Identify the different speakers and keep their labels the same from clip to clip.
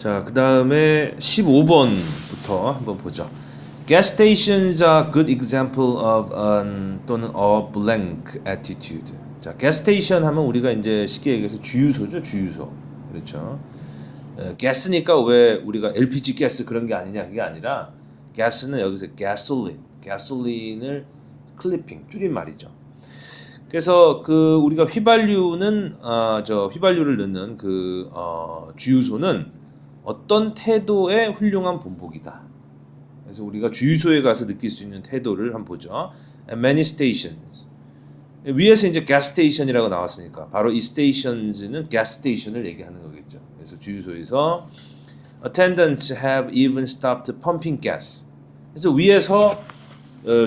Speaker 1: 자, 그 다음에 15번부터 한번 보죠. Gas stations are good example of an 또는 a blank attitude. 자, gas station 하면 우리가 이제 쉽게 얘기해서 주유소죠, 주유소. 그렇죠. 가스니까 왜 우리가 LPG 가스 그런 게 아니냐 그게 아니라 가스는 여기서 가솔린을 클리핑 줄인 말이죠. 그래서 그 우리가 휘발유는 휘발유를 넣는 주유소는 어떤 태도의 훌륭한 본보기다. 그래서 우리가 주유소에 가서 느낄 수 있는 태도를 한번 보죠. Many stations. 위에서 이제 gas station이라고 나왔으니까 바로 이 stations는 gas station을 얘기하는 거겠죠. 그래서 주유소에서 attendants have even stopped pumping gas. 그래서 위에서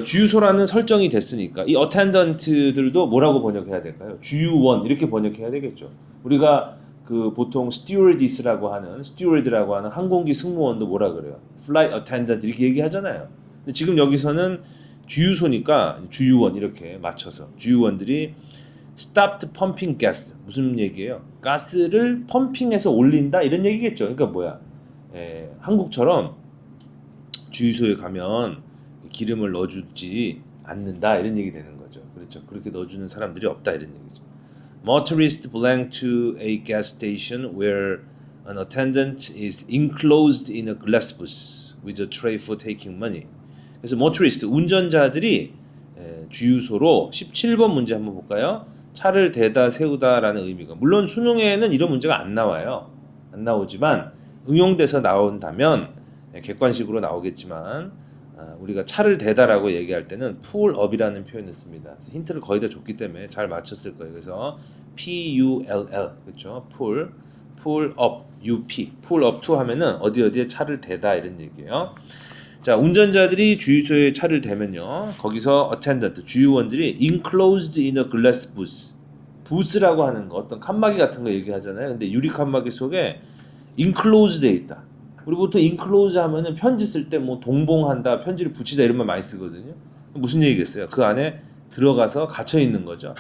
Speaker 1: 주유소라는 설정이 됐으니까 이 attendant들도 뭐라고 번역해야 될까요? 주유원 이렇게 번역해야 되겠죠. 우리가 그 보통 steward라고 하는 항공기 승무원도 뭐라 그래요? flight attendant 이렇게 얘기하잖아요. 근데 지금 여기서는 주유소니까 주유원 이렇게 맞춰서 주유원들이 stopped pumping gas 무슨 얘기예요? 가스를 펌핑해서 올린다 이런 얘기겠죠. 그러니까 뭐야? 한국처럼 주유소에 가면 기름을 넣어주지 않는다 이런 얘기 되는 거죠. 그렇죠. 그렇게 넣어주는 사람들이 없다 이런 얘기죠. Motorist belong to a gas station where an attendant is enclosed in a glass booth with a tray for taking money. 그래서 motorist 운전자들이 주유소로 17번 문제 한번 볼까요? 차를 대다 세우다라는 의미가 물론 수능에는 이런 문제가 안 나와요. 안 나오지만 응용돼서 나온다면 객관식으로 나오겠지만 우리가 차를 대다라고 얘기할 때는 pull up이라는 표현을 씁니다. 힌트를 거의 다 줬기 때문에 잘 맞췄을 거예요. 그래서 pull 그렇죠? pull up pull up to 하면은 어디에 차를 대다 이런 얘기예요. 자, 운전자들이 주유소에 차를 대면요. 거기서 attendant 주유원들이 enclosed in a glass booth. booth라고 하는 거 어떤 칸막이 같은 거 얘기하잖아요. 근데 유리 칸막이 속에 enclosed 돼 있다. 우리 보통 enclose 하면은 편지 쓸 때 뭐 동봉한다, 편지를 붙이다 이런 말 많이 쓰거든요. 무슨 얘기겠어요? 그 안에 들어가서 갇혀 있는 거죠.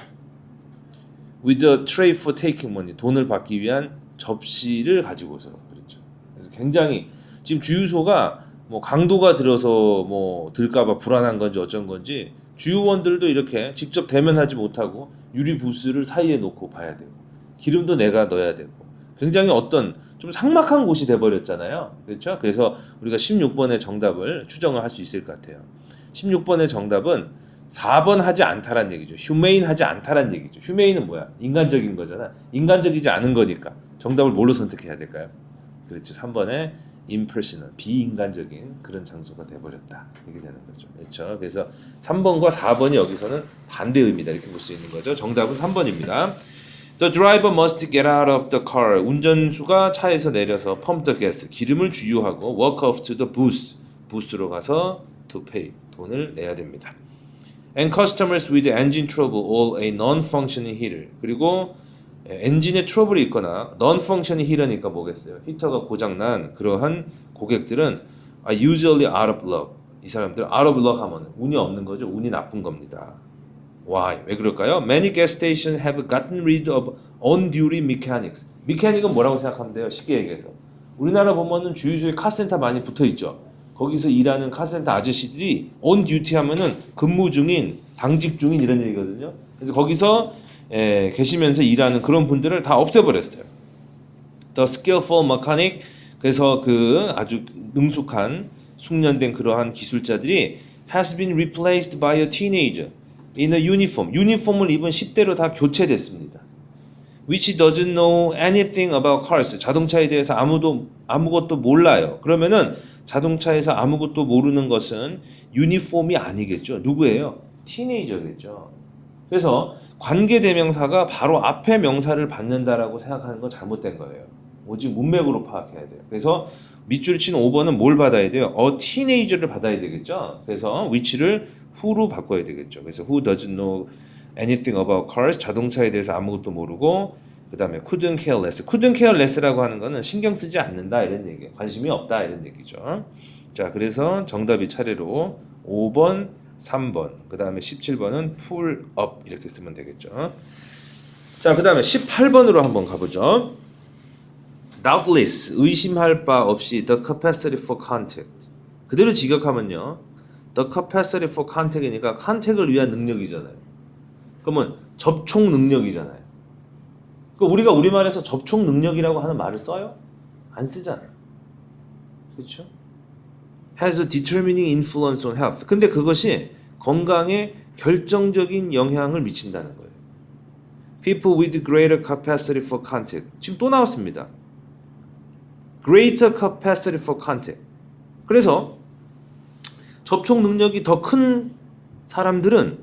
Speaker 1: With a tray for taking money, 돈을 받기 위한 접시를 가지고서 그렇죠. 그래서 굉장히 지금 주유소가 뭐 강도가 들어서 뭐 들까봐 불안한 건지 어쩐 건지 주유원들도 이렇게 직접 대면하지 못하고 유리 부스를 사이에 놓고 봐야 되고 기름도 내가 넣어야 되고 굉장히 어떤 좀 삭막한 곳이 돼버렸잖아요. 그렇죠? 그래서 우리가 16번의 정답을 추정을 할 수 있을 것 같아요. 16번의 정답은 4번 하지 않다란 얘기죠. 휴메인 하지 않다란 얘기죠. 휴메인은 뭐야? 인간적인 거잖아. 인간적이지 않은 거니까 정답을 뭘로 선택해야 될까요? 그렇죠. 3번에 impersonal, 비인간적인 그런 장소가 돼버렸다. 이렇게 되는 거죠. 그렇죠. 그래서 3번과 4번이 여기서는 반대 의미다. 이렇게 볼 수 있는 거죠. 정답은 3번입니다. The driver must get out of the car. 운전수가 차에서 내려서 pump the gas, 기름을 주유하고 walk off to the booth, 부스로 가서 to pay, 돈을 내야 됩니다. And customers with engine trouble or a non-functioning heater. 그리고 엔진에 트러블이 있거나 non-functioning heater니까 뭐겠어요? 히터가 고장난 그러한 고객들은 are usually out of luck. 이 사람들 out of luck 하면 운이 없는 거죠. 운이 나쁜 겁니다. Why? 왜 그럴까요? Many gas stations have gotten rid of on-duty mechanics. 메카닉은 뭐라고 생각하면 돼요? 쉽게 얘기해서 우리나라 보면은 주유소에 카센터 많이 붙어 있죠. 거기서 일하는 카센터 아저씨들이 on duty 하면은 근무 중인, 당직 중인 이런 얘기거든요. 그래서 거기서 계시면서 일하는 그런 분들을 다 없애버렸어요. The skillful mechanic, 그래서 그 아주 능숙한 숙련된 그러한 기술자들이 has been replaced by a teenager in a uniform. 유니폼을 입은 10대로 다 교체됐습니다. Which doesn't know anything about cars. 자동차에 대해서 아무것도 몰라요. 그러면은 자동차에서 아무것도 모르는 것은 유니폼이 아니겠죠. 누구예요? 티네이저겠죠. 그래서 관계대명사가 바로 앞에 명사를 받는다라고 생각하는 건 잘못된 거예요. 오직 문맥으로 파악해야 돼요. 그래서 밑줄 친 5번은 뭘 받아야 돼요? teenager를 받아야 되겠죠. 그래서 which를 who로 바꿔야 되겠죠. 그래서 who doesn't know anything about cars, 자동차에 대해서 아무것도 모르고 그 다음에 couldn't care less. couldn't care less라고 하는 거는 신경 쓰지 않는다 이런 얘기예요. 관심이 없다 이런 얘기죠. 자, 그래서 정답이 차례로 5번, 3번, 그 다음에 17번은 pull up 이렇게 쓰면 되겠죠. 자, 그 다음에 18번으로 한번 가보죠. doubtless 의심할 바 없이 the capacity for contact. 그대로 직역하면요. the capacity for contact이니까 컨택을 위한 능력이잖아요. 그러면 접촉 능력이잖아요. 그 우리가 우리말에서 접촉 능력이라고 하는 말을 써요? 안 쓰잖아요. 그렇죠? has a determining influence on health. 근데 그것이 건강에 결정적인 영향을 미친다는 거예요. People with greater capacity for contact. 지금 또 나왔습니다. Greater capacity for contact. 그래서 접촉 능력이 더 큰 사람들은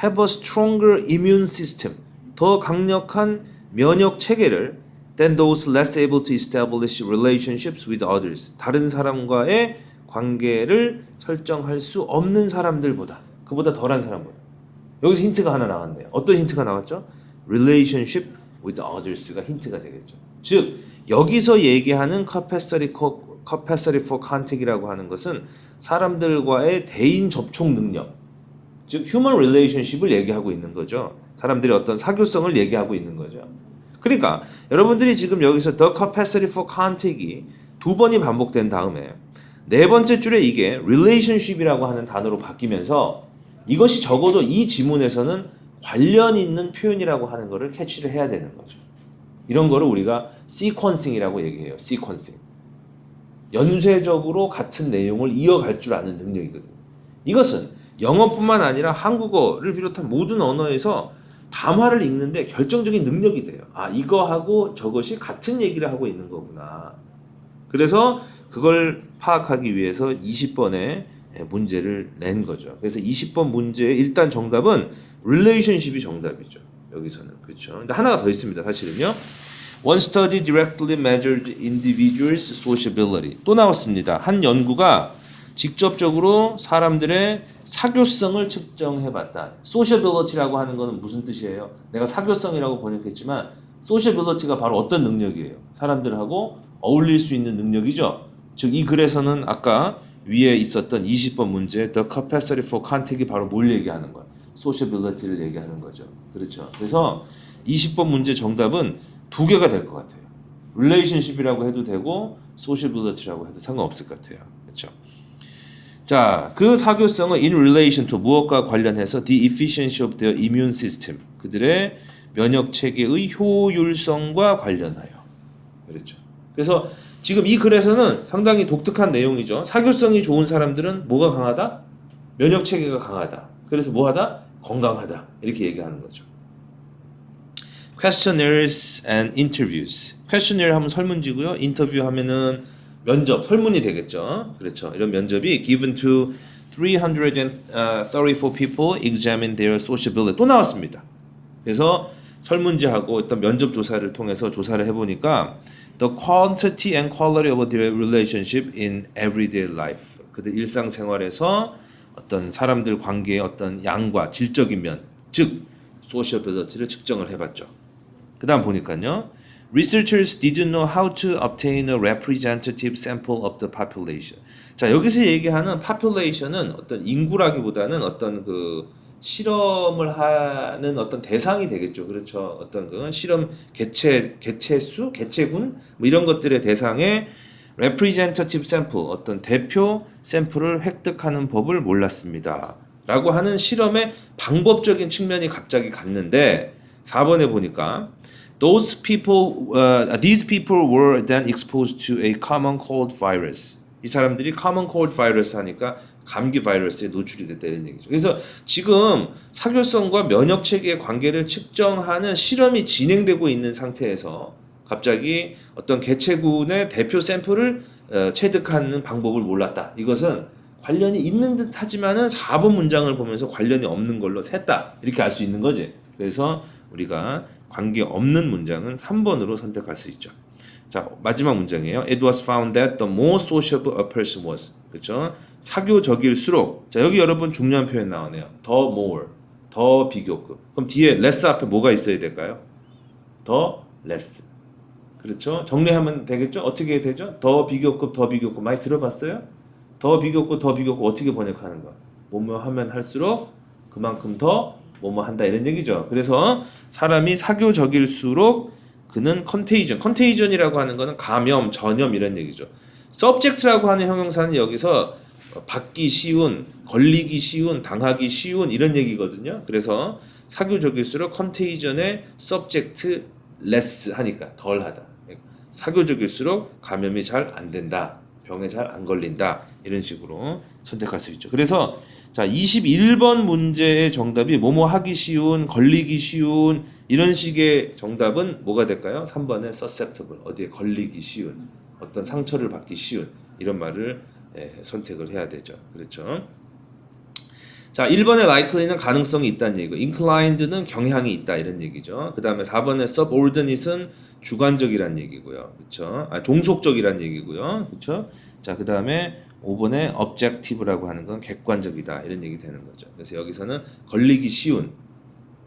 Speaker 1: have a stronger immune system. 더 강력한 면역 체계를 than those less able to establish relationships with others. 다른 사람과의 관계를 설정할 수 없는 사람들보다, 그보다 덜한 사람보다. 여기서 힌트가 하나 나왔네요. 어떤 힌트가 나왔죠? relationship with others가 힌트가 되겠죠. 즉 여기서 얘기하는 capacity for contact이라고 하는 것은 사람들과의 대인 접촉 능력, 즉 human relationship을 얘기하고 있는 거죠. 사람들의 어떤 사교성을 얘기하고 있는 거죠. 그러니까 여러분들이 지금 여기서 the capacity for contact이 두 번이 반복된 다음에 네 번째 줄에 이게 relationship이라고 하는 단어로 바뀌면서 이것이 적어도 이 지문에서는 관련 있는 표현이라고 하는 것을 캐치를 해야 되는 거죠. 이런 거를 우리가 sequencing이라고 얘기해요. sequencing. 연쇄적으로 같은 내용을 이어갈 줄 아는 능력이거든요. 이것은 영어뿐만 아니라 한국어를 비롯한 모든 언어에서 담화를 읽는데 결정적인 능력이 돼요. 아, 이거하고 저것이 같은 얘기를 하고 있는 거구나. 그래서 그걸 파악하기 위해서 20번의 문제를 낸 거죠. 그래서 20번 문제의 일단 정답은 relationship이 정답이죠. 여기서는. 그렇죠. 근데 하나가 더 있습니다. 사실은요. One study directly measured individuals' sociability. 또 나왔습니다. 한 연구가 직접적으로 사람들의 사교성을 측정해봤다. sociability라고 하는 것은 무슨 뜻이에요? 내가 사교성이라고 번역했지만 sociability가 바로 어떤 능력이에요? 사람들하고 어울릴 수 있는 능력이죠. 즉 이 글에서는 아까 위에 있었던 20번 문제 the capacity for contact이 바로 뭘 얘기하는 거야? sociability를 얘기하는 거죠. 그렇죠. 그래서 20번 문제 정답은 두 개가 될 것 같아요. relationship이라고 해도 되고 sociability라고 해도 상관없을 것 같아요. 그렇죠. 자, 그 사교성은 in relation to 무엇과 관련해서 the efficiency of their immune system. 그들의 면역 체계의 효율성과 관련하여. 그렇죠. 그래서 지금 이 글에서는 상당히 독특한 내용이죠. 사교성이 좋은 사람들은 뭐가 강하다? 면역 체계가 강하다. 그래서 뭐하다? 건강하다. 이렇게 얘기하는 거죠. questionnaires and interviews. questionnaire 하면 설문지고요. 인터뷰 하면은 면접, 설문이 되겠죠. 그렇죠. 이런 면접이 given to 334 people examine their sociability. 또 나왔습니다. 그래서 설문지하고 어떤 면접 조사를 통해서 조사를 해보니까 the quantity and quality of their relationship in everyday life. 그들 일상생활에서 어떤 사람들 관계의 어떤 양과 질적인 면, 즉 sociability를 측정을 해봤죠. 그 다음 보니까요. Researchers didn't know how to obtain a representative sample of the population. 자, 여기서 얘기하는 population은 어떤 인구라기보다는 어떤 그 실험을 하는 어떤 대상이 되겠죠. 그렇죠. 어떤 그 실험 개체수, 개체군 뭐 이런 것들의 대상에 representative sample, 어떤 대표 샘플을 획득하는 법을 몰랐습니다. 라고 하는 실험의 방법적인 측면이 갑자기 갔는데 4번에 보니까 these people were then exposed to a common cold virus. 이 사람들이 common cold virus 하니까 감기 바이러스에 노출이 됐다는 얘기죠. 그래서 지금 사교성과 면역 체계의 관계를 측정하는 실험이 진행되고 있는 상태에서 갑자기 어떤 개체군의 대표 샘플을 체득하는 방법을 몰랐다. 이것은 관련이 있는 듯 하지만은 4번 문장을 보면서 관련이 없는 걸로 샜다. 이렇게 알 수 있는 거지. 그래서 우리가 관계 없는 문장은 3번으로 선택할 수 있죠. 자, 마지막 문장이에요. It was found that the more sociable a person was. 그렇죠? 사교적일수록. 자, 여기 여러분 중요한 표현 나오네요. 더 more. 더 비교급. 그럼 뒤에 less 앞에 뭐가 있어야 될까요? 더 less. 그렇죠? 정리하면 되겠죠? 어떻게 되죠? 더 비교급, 더 비교급. 많이 들어봤어요? 더 비교급, 더 비교급 어떻게 번역하는 거야? 뭐뭐 하면 할수록 그만큼 더 뭐뭐 한다 이런 얘기죠. 그래서 사람이 사교적일수록 그는 contagion이라고 하는 거는 감염, 전염 이런 얘기죠. subject라고 하는 형용사는 여기서 받기 쉬운, 걸리기 쉬운, 당하기 쉬운 이런 얘기거든요. 그래서 사교적일수록 contagion의 subject less 하니까 덜하다. 사교적일수록 감염이 잘 안 된다. 병에 잘 안 걸린다. 이런 식으로 선택할 수 있죠. 그래서 자, 21번 문제의 정답이 뭐뭐 하기 쉬운, 걸리기 쉬운 이런 식의 정답은 뭐가 될까요? 3번의 susceptible. 어디에 걸리기 쉬운, 어떤 상처를 받기 쉬운 이런 말을 선택을 해야 되죠. 그렇죠? 자, 1번의 likely는 가능성이 있다는 얘기고 inclined는 경향이 있다 이런 얘기죠. 그 다음에 4번의 subordinate은 주관적이란 얘기고요. 그렇죠? 종속적이란 얘기고요. 그렇죠? 자, 그 다음에 5번의 objective라고 하는 건 객관적이다 이런 얘기 되는 거죠. 그래서 여기서는 걸리기 쉬운,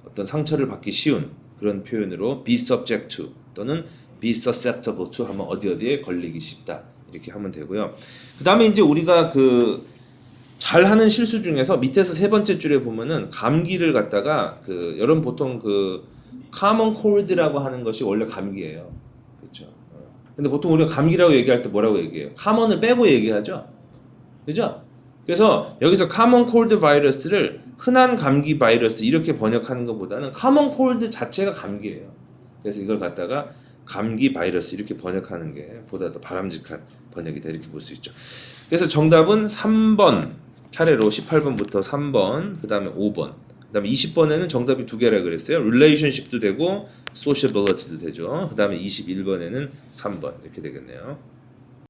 Speaker 1: 어떤 상처를 받기 쉬운 그런 표현으로 be subject to 또는 be susceptible to 하면 어디에 걸리기 쉽다 이렇게 하면 되고요. 그 다음에 이제 우리가 그 잘하는 실수 중에서 밑에서 세 번째 줄에 보면은 감기를 갖다가 그 여러분 보통 그 common cold라고 하는 것이 원래 감기예요. 그렇죠? 근데 보통 우리가 감기라고 얘기할 때 뭐라고 얘기해요? common을 빼고 얘기하죠. 그죠? 그래서 여기서 common cold 바이러스를 흔한 감기 바이러스 이렇게 번역하는 것보다는 common cold 자체가 감기예요. 그래서 이걸 갖다가 감기 바이러스 이렇게 번역하는 게 보다 더 바람직한 번역이다 이렇게 볼 수 있죠. 그래서 정답은 3번 차례로 18번부터 3번, 그 다음에 5번, 그 다음에 20번에는 정답이 두 개라 그랬어요. relationship도 되고 sociability도 되죠. 그 다음에 21번에는 3번 이렇게 되겠네요.